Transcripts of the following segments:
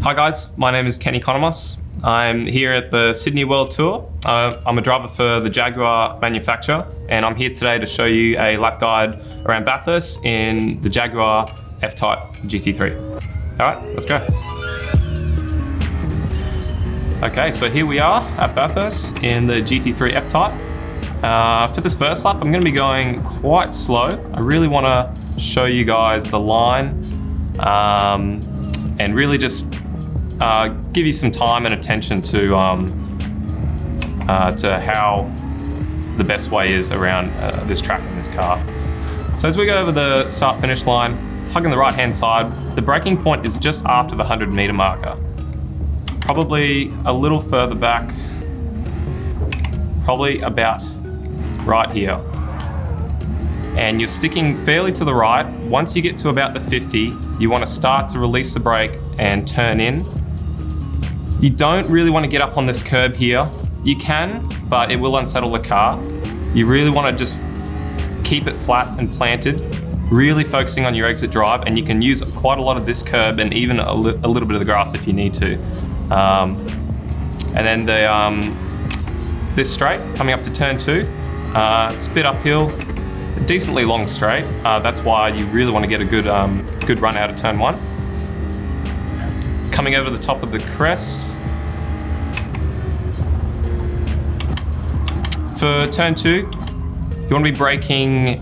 Hi guys, my name is Kenny Conomos. I'm here at the Sydney World Tour. I'm a driver for the Jaguar manufacturer, and I'm here today to show you a lap guide around Bathurst in the Jaguar F-Type GT3. All right, let's go. Okay, so here we are at Bathurst in the GT3 F-Type. For this first lap, I'm going to be going quite slow. I really want to show you guys the line and really just give you some time and attention to how the best way is around this track in this car. So as we go over the start-finish line, hugging the right-hand side, the braking point is just after the 100-meter marker. Probably a little further back, probably about right here. And you're sticking fairly to the right. Once you get to about the 50, you want to start to release the brake and turn in. You don't really want to get up on this curb here. You can, but it will unsettle the car. You really want to just keep it flat and planted, really focusing on your exit drive, and you can use quite a lot of this curb and even a little bit of the grass if you need to. And then this straight, coming up to turn 2, it's a bit uphill, a decently long straight. That's why you really want to get a good run out of turn 1. Coming over the top of the crest. For turn 2, you want to be braking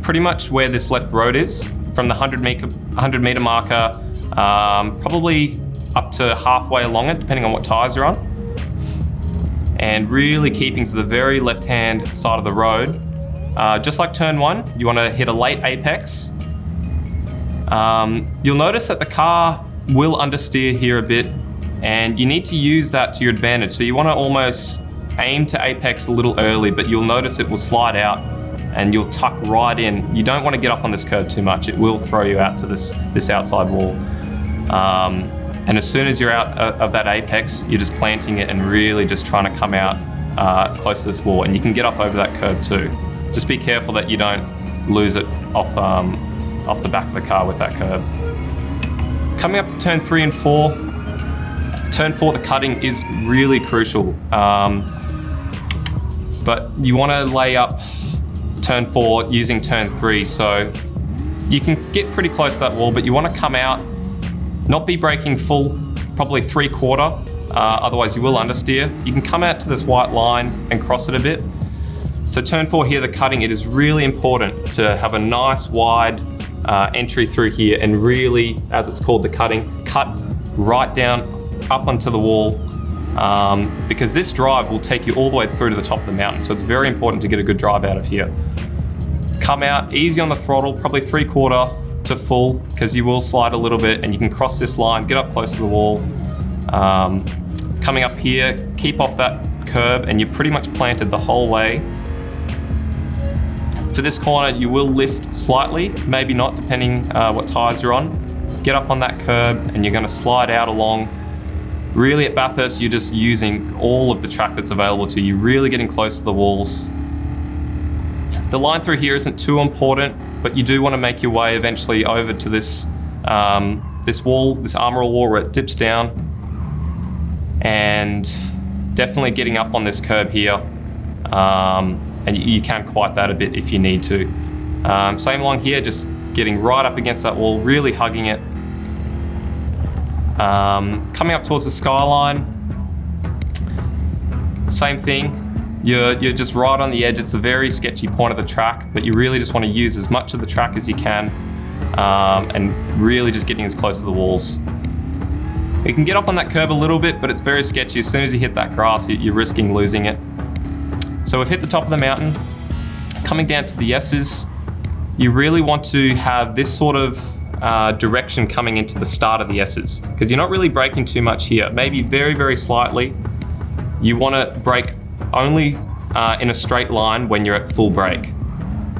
pretty much where this left road is, from the 100 meter marker, probably up to halfway along it, depending on what tyres you're on. And really keeping to the very left-hand side of the road. Just like turn 1, you want to hit a late apex. You'll notice that the car will understeer here a bit, and you need to use that to your advantage. So you want to almost aim to apex a little early, but you'll notice it will slide out and you'll tuck right in. You don't want to get up on this curve too much. It will throw you out to this outside wall. And as soon as you're out of that apex, you're just planting it and really just trying to come out close to this wall. And you can get up over that curve too. Just be careful that you don't lose it off the back of the car with that curve. Coming up to turn 3 and 4, turn 4, the cutting is really crucial. But you want to lay up turn 4 using turn 3, so you can get pretty close to that wall, but you want to come out, not be braking full, probably 3/4, otherwise you will understeer. You can come out to this white line and cross it a bit. So turn 4 here, the cutting, it is really important to have a nice wide entry through here and really, as it's called, the cutting, cut right down up onto the wall, because this drive will take you all the way through to the top of the mountain. So it's very important to get a good drive out of here. Come out easy on the throttle, probably 3/4 to full, because you will slide a little bit and you can cross this line, get up close to the wall. Coming up here, keep off that curb and you're pretty much planted the whole way. For this corner, you will lift slightly, maybe not, depending what tyres you're on. Get up on that curb and you're going to slide out along. Really at Bathurst, you're just using all of the track that's available to you, really getting close to the walls. The line through here isn't too important, but you do want to make your way eventually over to this wall, this armoural wall where it dips down. And definitely getting up on this curb here. And you can quiet that a bit if you need to. Same along here, just getting right up against that wall, really hugging it. Coming up towards the skyline, same thing. You're just right on the edge. It's a very sketchy point of the track, but you really just want to use as much of the track as you can, and really just getting as close to the walls. You can get up on that curb a little bit, but it's very sketchy. As soon as you hit that grass, you're risking losing it. So we've hit the top of the mountain. Coming down to the S's, you really want to have this sort of direction coming into the start of the S's, because you're not really braking too much here, maybe very, very slightly. You want to brake only in a straight line when you're at full brake.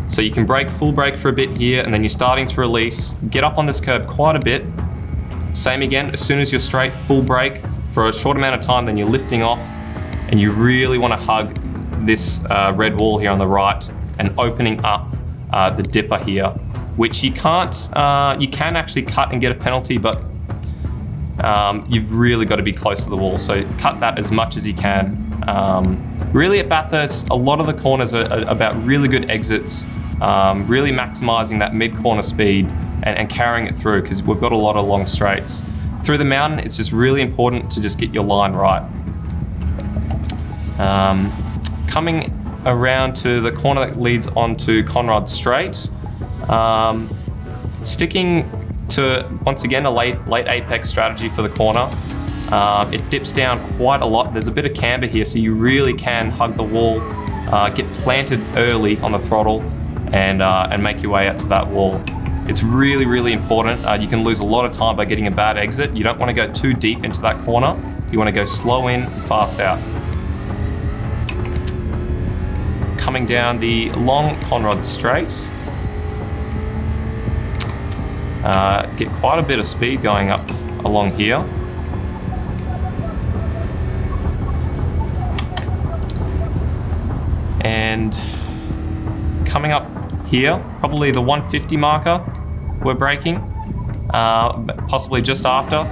So you can brake full brake for a bit here, and then you're starting to release, get up on this curb quite a bit. Same again, as soon as you're straight, full brake for a short amount of time, then you're lifting off, and you really want to hug this red wall here on the right and opening up the dipper here, which you can actually cut and get a penalty, but you've really got to be close to the wall. So cut that as much as you can. Really at Bathurst, a lot of the corners are about really good exits, really maximizing that mid-corner speed and carrying it through, because we've got a lot of long straights. Through the mountain, it's just really important to just get your line right. Coming around to the corner that leads onto Conrod Straight, sticking to, once again, a late apex strategy for the corner. It dips down quite a lot. There's a bit of camber here, so you really can hug the wall, get planted early on the throttle, and make your way out to that wall. It's really, really important. You can lose a lot of time by getting a bad exit. You don't want to go too deep into that corner. You want to go slow in and fast out. Coming down the long Conrod Straight. Get quite a bit of speed going up along here. And coming up here, probably the 150 marker, we're braking, possibly just after.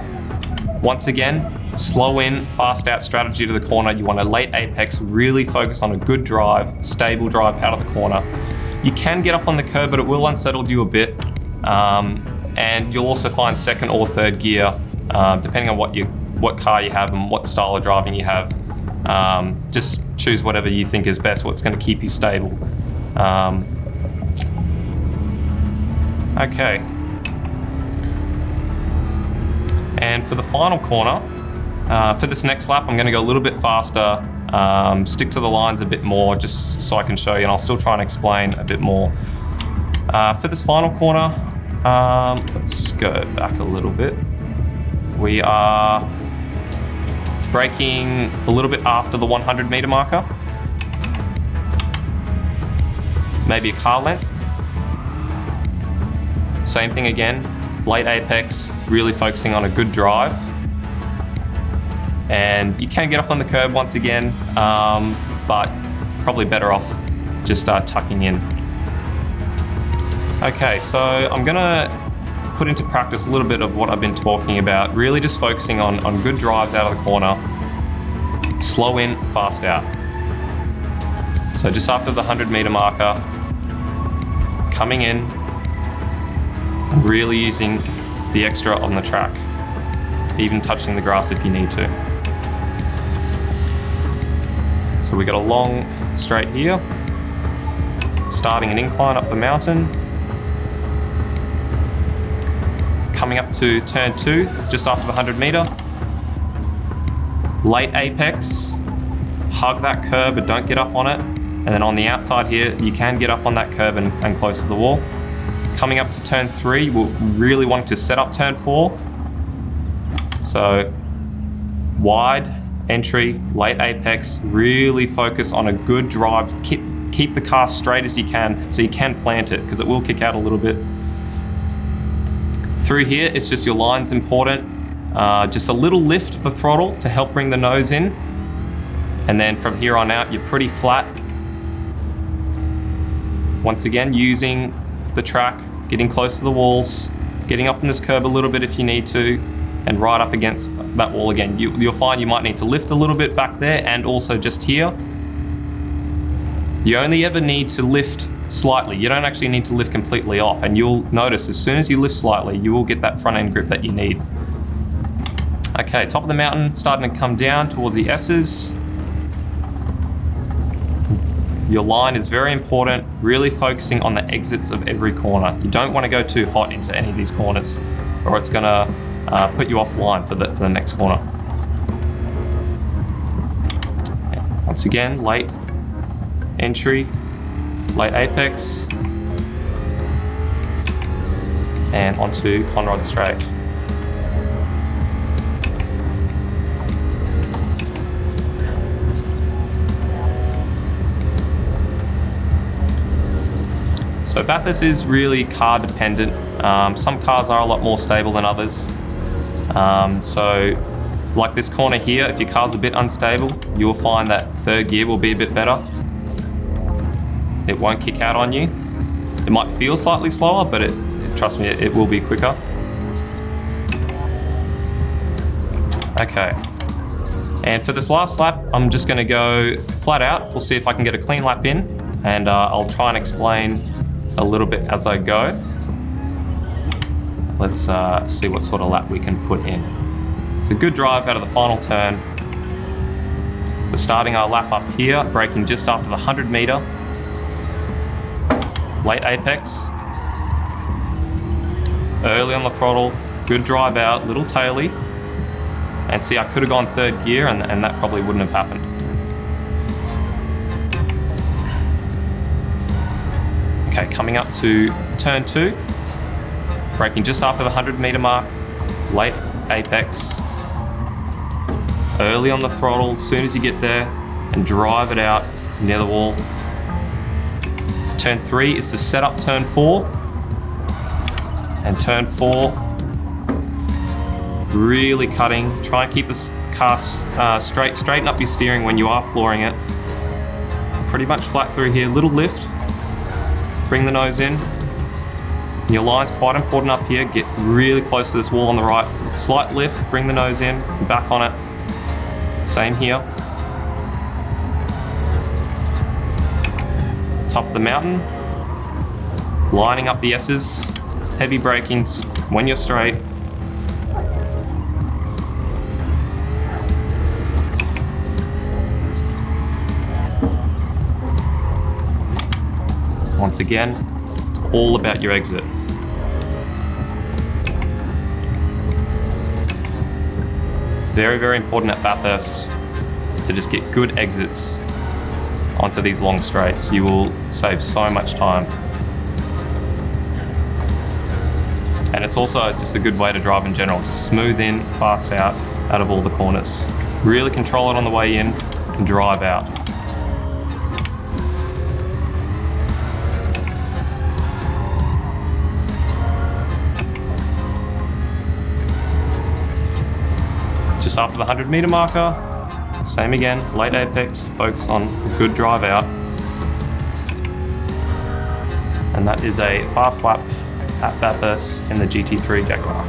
Once again, slow in, fast out strategy to the corner. You want a late apex, really focus on a good drive, stable drive out of the corner. You can get up on the curb, but it will unsettle you a bit. And you'll also find second or third gear, depending on what car you have and what style of driving you have. Just choose whatever you think is best, what's going to keep you stable. Okay. And for the final corner, for this next lap, I'm going to go a little bit faster, stick to the lines a bit more, just so I can show you, and I'll still try and explain a bit more. For this final corner, let's go back a little bit. We are braking a little bit after the 100 meter marker. Maybe a car length. Same thing again, late apex, really focusing on a good drive. And you can get up on the curb once again, but probably better off just tucking in. Okay, so I'm gonna put into practice a little bit of what I've been talking about, really just focusing on good drives out of the corner, slow in, fast out. So just after the 100 meter marker, coming in, really using the extra on the track, even touching the grass if you need to. So we got a long straight here, starting an incline up the mountain, coming up to turn 2, just after the 100 meter, late apex, hug that curb but don't get up on it, and then on the outside here, you can get up on that curb and close to the wall. Coming up to turn 3, we'll really want to set up turn 4. So wide entry, late apex, really focus on a good drive. Keep the car straight as you can so you can plant it, because it will kick out a little bit. Through here, it's just your line's important. Just a little lift of the throttle to help bring the nose in. And then from here on out, you're pretty flat. Once again, using the track, getting close to the walls, getting up in this curb a little bit if you need to, and right up against that wall again. You'll find you might need to lift a little bit back there and also just here. You only ever need to lift slightly. You don't actually need to lift completely off, and you'll notice as soon as you lift slightly, you will get that front end grip that you need. Okay, top of the mountain, starting to come down towards the S's. Your line is very important, really focusing on the exits of every corner. You don't want to go too hot into any of these corners, or it's going to put you offline for the next corner. Okay. Once again, late entry, late apex, and onto Conrod Straight. So Bathurst is really car dependent. Some cars are a lot more stable than others. So like this corner here, if your car's a bit unstable, you'll find that third gear will be a bit better. It won't kick out on you. It might feel slightly slower, but trust me, it will be quicker. Okay. And for this last lap, I'm just going to go flat out. We'll see if I can get a clean lap in, and I'll try and explain a little bit as I go. Let's see what sort of lap we can put in. It's a good drive out of the final turn. So starting our lap up here, braking just after the 100 meter. Late apex. Early on the throttle, good drive out, little taily. And see, I could have gone third gear and that probably wouldn't have happened. Okay, coming up to turn 2. Braking just after the 100 meter mark. Late apex. Early on the throttle, as soon as you get there, and drive it out near the wall. Turn 3 is to set up turn 4. And turn 4, really cutting. Try and keep this car straight. Straighten up your steering when you are flooring it. Pretty much flat through here. Little lift. Bring the nose in. Your line's quite important up here. Get really close to this wall on the right. Slight lift. Bring the nose in. Back on it. Same here. Top of the mountain. Lining up the S's. Heavy brakings when you're straight. Once again, it's all about your exit. Very, very important at Bathurst to just get good exits onto these long straights. You will save so much time. And it's also just a good way to drive in general. Just smooth in, fast out of all the corners. Really control it on the way in and drive out. Just after the 100 meter marker, same again, late apex, focus on good drive out. And that is a fast lap at Bathurst in the GT3 Jaguar.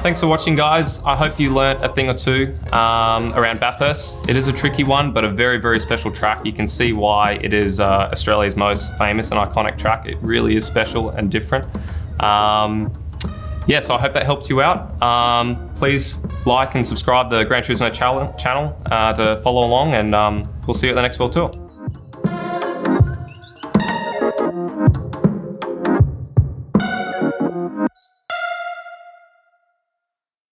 Thanks for watching, guys. I hope you learnt a thing or two around Bathurst. It is a tricky one, but a very, very special track. You can see why it is Australia's most famous and iconic track. It really is special and different. Yeah, so I hope that helps you out. Please like and subscribe to the Gran Turismo channel to follow along, and we'll see you at the next World Tour.